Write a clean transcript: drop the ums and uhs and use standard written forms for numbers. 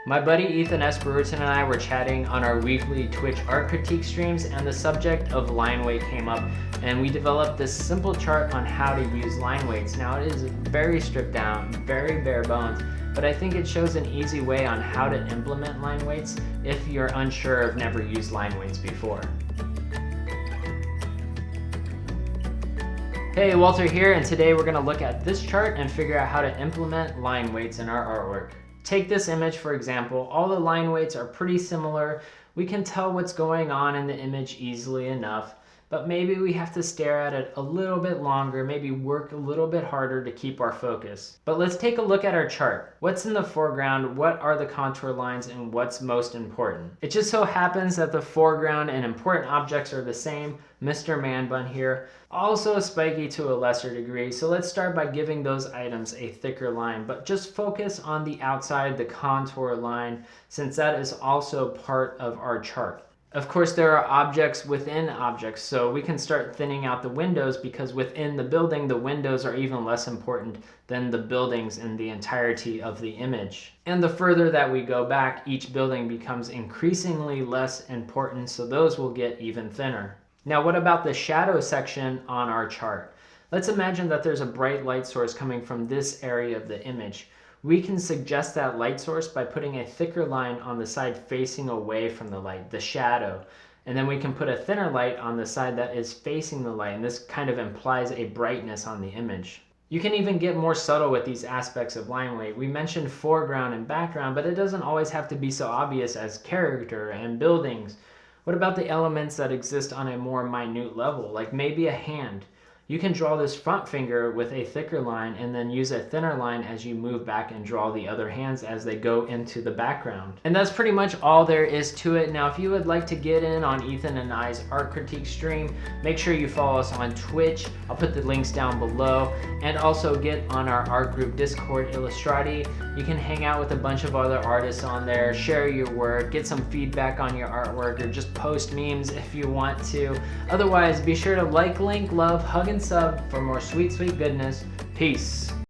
My buddy Ethan S. Brewerton and I were chatting on our weekly Twitch art critique streams, and the subject of line weight came up, and we developed this simple chart on how to use line weights. Now it is very stripped down, very bare bones, but I think it shows an easy way on how to implement line weights if you're unsure or have never used line weights before. Hey, Walter here, and today we're going to look at this chart and figure out how to implement line weights in our artwork. Take this image for example. All the line weights are pretty similar. We can tell what's going on in the image easily enough, but maybe we have to stare at it a little bit longer, maybe work a little bit harder to keep our focus. But let's take a look at our chart. What's in the foreground, what are the contour lines, and what's most important? It just so happens that the foreground and important objects are the same. Mr. Man Bun here, also spiky to a lesser degree. So let's start by giving those items a thicker line, but just focus on the outside, the contour line, since that is also part of our chart. Of course, there are objects within objects, so we can start thinning out the windows because within the building, the windows are even less important than the buildings in the entirety of the image. And the further that we go back, each building becomes increasingly less important, so those will get even thinner. Now, what about the shadow section on our chart? Let's imagine that there's a bright light source coming from this area of the image. We can suggest that light source by putting a thicker line on the side facing away from the light, the shadow. And then we can put a thinner light on the side that is facing the light, and this kind of implies a brightness on the image. You can even get more subtle with these aspects of line weight. We mentioned foreground and background, but it doesn't always have to be so obvious as character and buildings. What about the elements that exist on a more minute level, like maybe a hand? You can draw this front finger with a thicker line and then use a thinner line as you move back and draw the other hands as they go into the background. And that's pretty much all there is to it. Now, if you would like to get in on Ethan and I's art critique stream, make sure you follow us on Twitch. I'll put the links down below, and also get on our art group Discord Illustrati. You can hang out with a bunch of other artists on there, share your work, get some feedback on your artwork, or just post memes if you want to. Otherwise, be sure to like, link, love, hug, and sub for more sweet, sweet goodness. Peace.